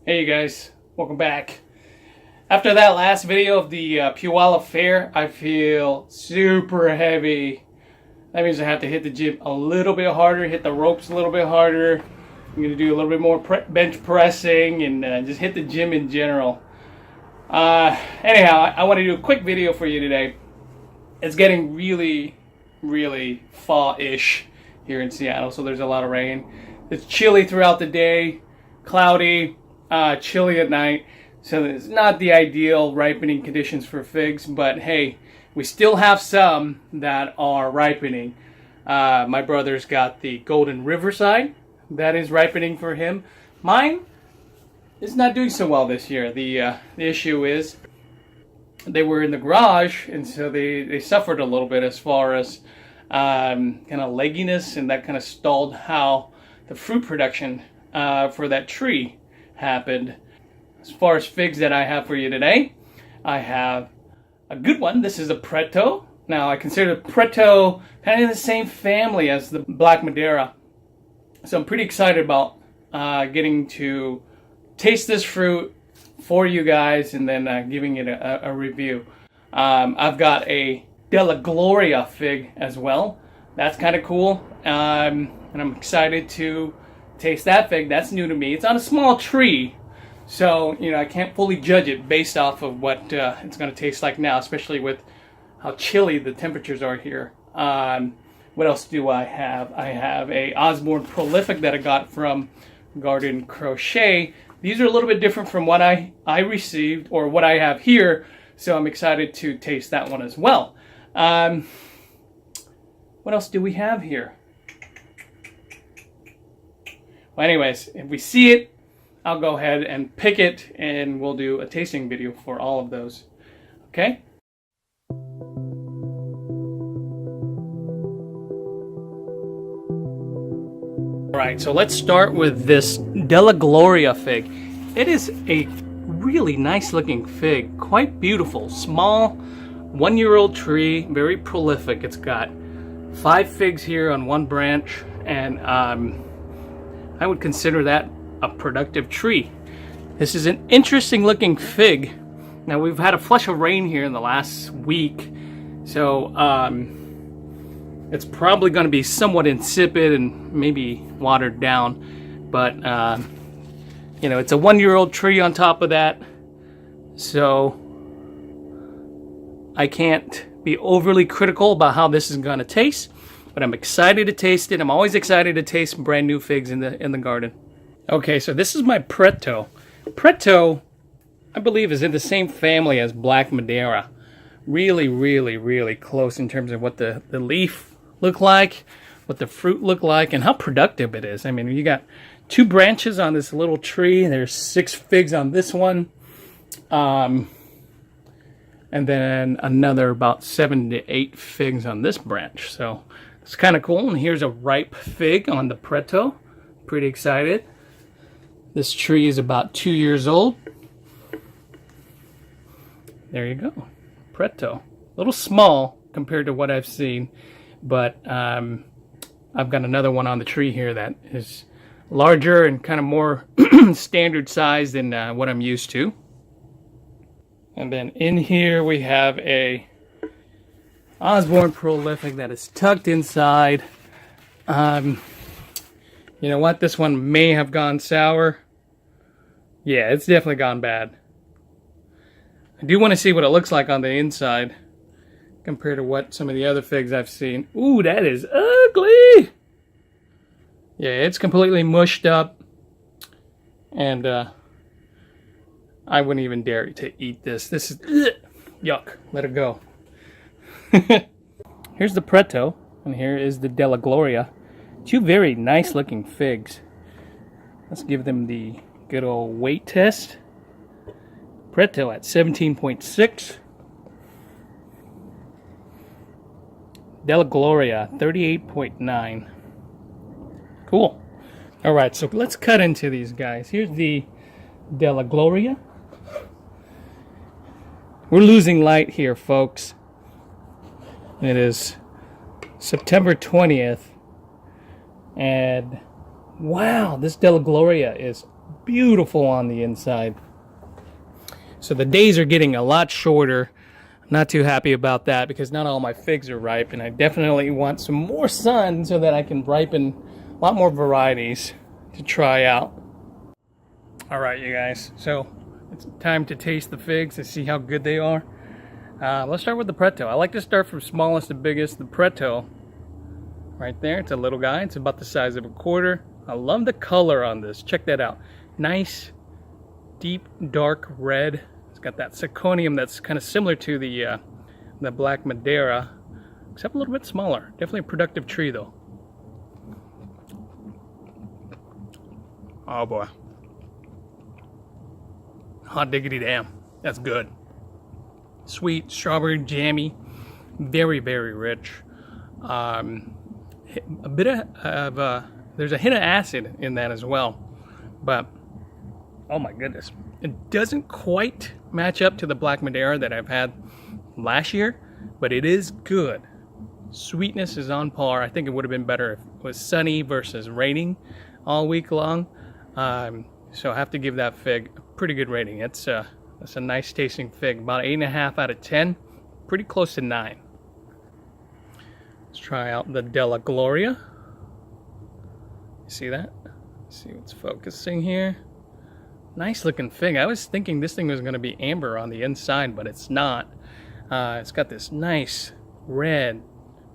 Hey you guys, welcome back. After that last video of the Puyallup Fair, I feel super heavy. That means I have to hit the gym a little bit harder, hit the ropes a little bit harder. I'm going to do a little bit more bench pressing and just hit the gym in general. Anyhow, I want to do a quick video for you today. It's getting really fall-ish here in Seattle, so there's a lot of rain. It's chilly throughout the day, cloudy, chilly at night, so it's not the ideal ripening conditions for figs, but hey, we still have some that are ripening. My brother's got the golden Riverside that is ripening for him. Mine is not doing so well this year. The issue is they were in the garage, and so they suffered a little bit as far as kind of legginess, and that kind of stalled how the fruit production for that tree happened. As far as figs that I have for you today, I have a good one. This is a Preto. Now I consider the Preto kind of in the same family as the Black Madeira, so I'm pretty excited about getting to taste this fruit for you guys and then giving it a review. I've got a Della Gloria fig as well. That's kind of cool, and I'm excited to taste that fig. That's new to me. It's on a small tree, so I can't fully judge it based off of what it's going to taste like now, especially with how chilly the temperatures are here. What else do I have? I have a Osborne Prolific that I got from Garden Crochet. These are a little bit different from what I received or what I have here, so I'm excited to taste that one as well. What else do we have here? Well, anyways, if we see it, I'll go ahead and pick it, and we'll do a tasting video for all of those. Okay? Alright, so let's start with this Della Gloria fig. It is a really nice looking fig, quite beautiful, small, 1-year-old tree, very prolific. It's got 5 figs here on one branch, and I would consider that a productive tree. This is an interesting looking fig. Now we've had a flush of rain here in the last week, so it's probably going to be somewhat insipid and maybe watered down, but it's a 1-year-old tree on top of that, so I can't be overly critical about how this is going to taste, but I'm excited to taste it. I'm always excited to taste brand new figs in the garden. Okay, so this is my Preto. Preto, I believe, is in the same family as Black Madeira. Really close in terms of what the leaf look like, what the fruit look like, and how productive it is. I mean, you got 2 branches on this little tree. There's 6 figs on this one. And then another about 7 to 8 figs on this branch. So it's kind of cool. And here's a ripe fig on the Preto. Pretty excited. This tree is about 2 years old. There you go. Preto. A little small compared to what I've seen, but I've got another one on the tree here that is larger and kind of more standard size than what I'm used to. And then in here we have a Osborne Prolific that is tucked inside. You know what? This one may have gone sour. Yeah, it's definitely gone bad. I do want to see what it looks like on the inside compared to what some of the other figs I've seen. Ooh, that is ugly! Yeah, it's completely mushed up. And I wouldn't even dare to eat this. This is yuck. Let it go. Here's the Preto, and here is the Della Gloria. 2 very nice looking figs. Let's give them the good old weight test. Preto at 17.6. Della Gloria 38.9. Cool. Alright, so let's cut into these guys. Here's the Della Gloria. We're losing light here, folks. It is September 20th. And wow, this Della Gloria is beautiful on the inside. So the days are getting a lot shorter. Not too happy about that because not all my figs are ripe, and I definitely want some more sun so that I can ripen a lot more varieties to try out. All right, you guys, so it's time to taste the figs and see how good they are. Let's start with the Preto. I like to start from smallest to biggest. The Preto, right there, it's a little guy. It's about the size of a quarter. I love the color on this. Check that out. Nice, deep, dark red. It's got that zirconium that's kind of similar to the black Madeira, except a little bit smaller. Definitely a productive tree, though. Oh boy. Hot diggity damn. That's good. Sweet, strawberry, jammy, very, very rich. A bit of there's a hint of acid in that as well, but oh my goodness, it doesn't quite match up to the black Madeira that I've had last year, but it is good. Sweetness is on par. I think it would have been better if it was sunny versus raining all week long. So I have to give that fig a pretty good rating. That's a nice tasting fig, about 8.5 out of 10, pretty close to 9. Let's try out the Della Gloria. See that? See what's focusing here. Nice looking fig. I was thinking this thing was going to be amber on the inside, but it's not. It's got this nice red,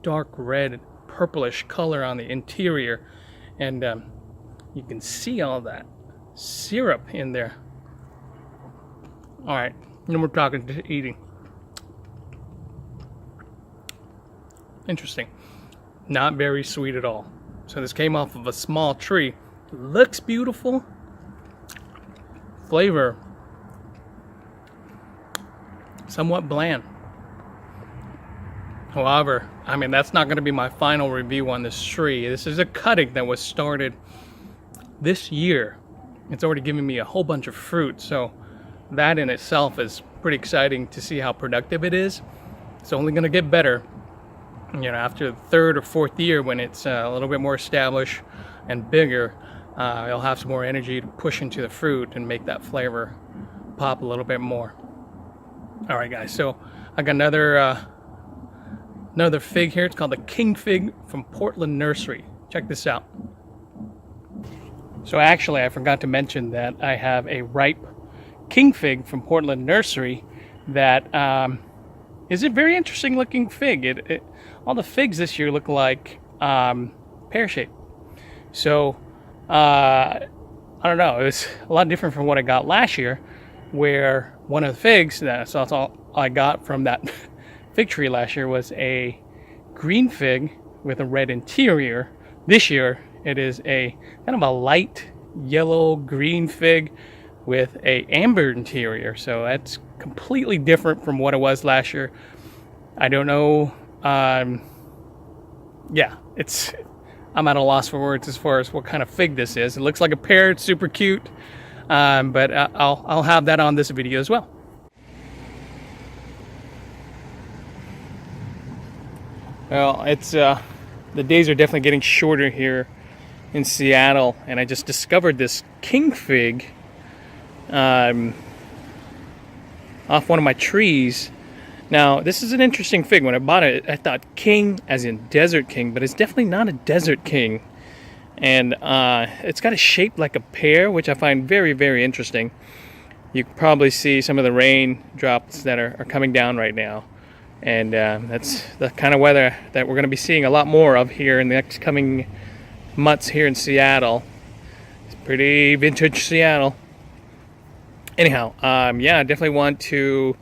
dark red, purplish color on the interior, and you can see all that syrup in there. All right, then we're talking to eating. Interesting. Not very sweet at all. So this came off of a small tree. Looks beautiful. Flavor somewhat bland. However, I mean, that's not going to be my final review on this tree. This is a cutting that was started this year. It's already given me a whole bunch of fruit, so that in itself is pretty exciting to see how productive it is. It's only going to get better, you know, after the third or fourth year when it's a little bit more established and bigger. You'll have some more energy to push into the fruit and make that flavor pop a little bit more. All right, guys, so I got another fig here. It's called the King Fig from Portland Nursery. Check this out. So actually, I forgot to mention that I have a ripe King Fig from Portland Nursery that is a very interesting looking fig. All the figs this year look like pear-shaped. So I don't know, it was a lot different from what I got last year, where one of the figs, that's all I got from that fig tree last year, was a green fig with a red interior. This year it is a kind of a light yellow green fig with a amber interior, so that's completely different from what it was last year. I don't know. Yeah, I'm at a loss for words as far as what kind of fig this is. It looks like a pear. It's super cute, but I'll have that on this video as well. Well, it's the days are definitely getting shorter here in Seattle, and I just discovered this king fig off one of my trees. Now, this is an interesting fig. When I bought it, I thought king as in desert king, but it's definitely not a desert king. And it's got a shape like a pear, which I find very, very interesting. You can probably see some of the rain drops that are coming down right now. And that's the kind of weather that we're going to be seeing a lot more of here in the next coming months here in Seattle. It's pretty vintage Seattle. Anyhow, yeah, I definitely want to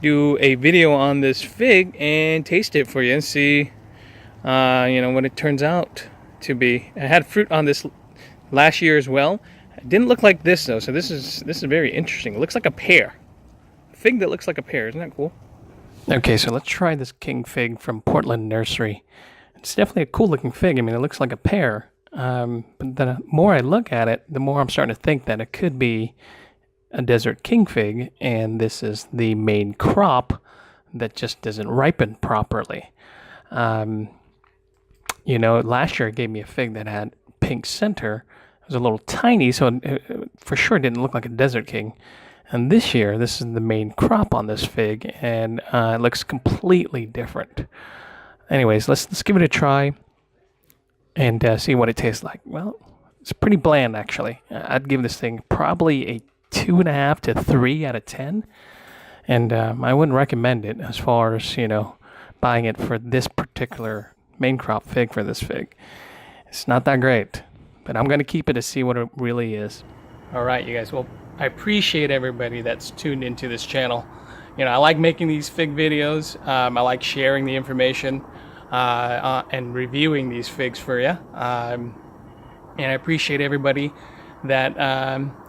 do a video on this fig and taste it for you and see, what it turns out to be. I had fruit on this last year as well. It didn't look like this though, so this is very interesting. It looks like a pear. A fig that looks like a pear. Isn't that cool? Okay, so let's try this king fig from Portland Nursery. It's definitely a cool looking fig. I mean, it looks like a pear. But the more I look at it, the more I'm starting to think that it could be a desert king fig, and this is the main crop that just doesn't ripen properly. Last year it gave me a fig that had pink center. was a little tiny, so it for sure didn't look like a Desert King. And this year, this is the main crop on this fig, and it looks completely different. Anyways, let's give it a try and see what it tastes like. Well, it's pretty bland, actually. I'd give this thing probably a 2.5 to 3 out of 10. And I wouldn't recommend it as far as, buying it for this particular main crop fig for this fig. It's not that great, but I'm going to keep it to see what it really is. All right, you guys. Well, I appreciate everybody that's tuned into this channel. I like making these fig videos. I like sharing the information and reviewing these figs for you. And I appreciate everybody that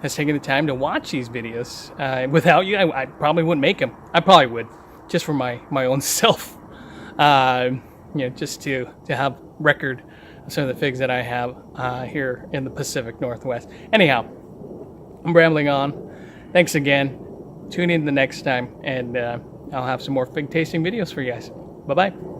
has taken the time to watch these videos. Without you, I probably wouldn't make them. I probably would, just for my own self. Just to have record of some of the figs that I have here in the Pacific Northwest. Anyhow, I'm rambling on. Thanks again. Tune in the next time, and I'll have some more fig tasting videos for you guys. Bye-bye.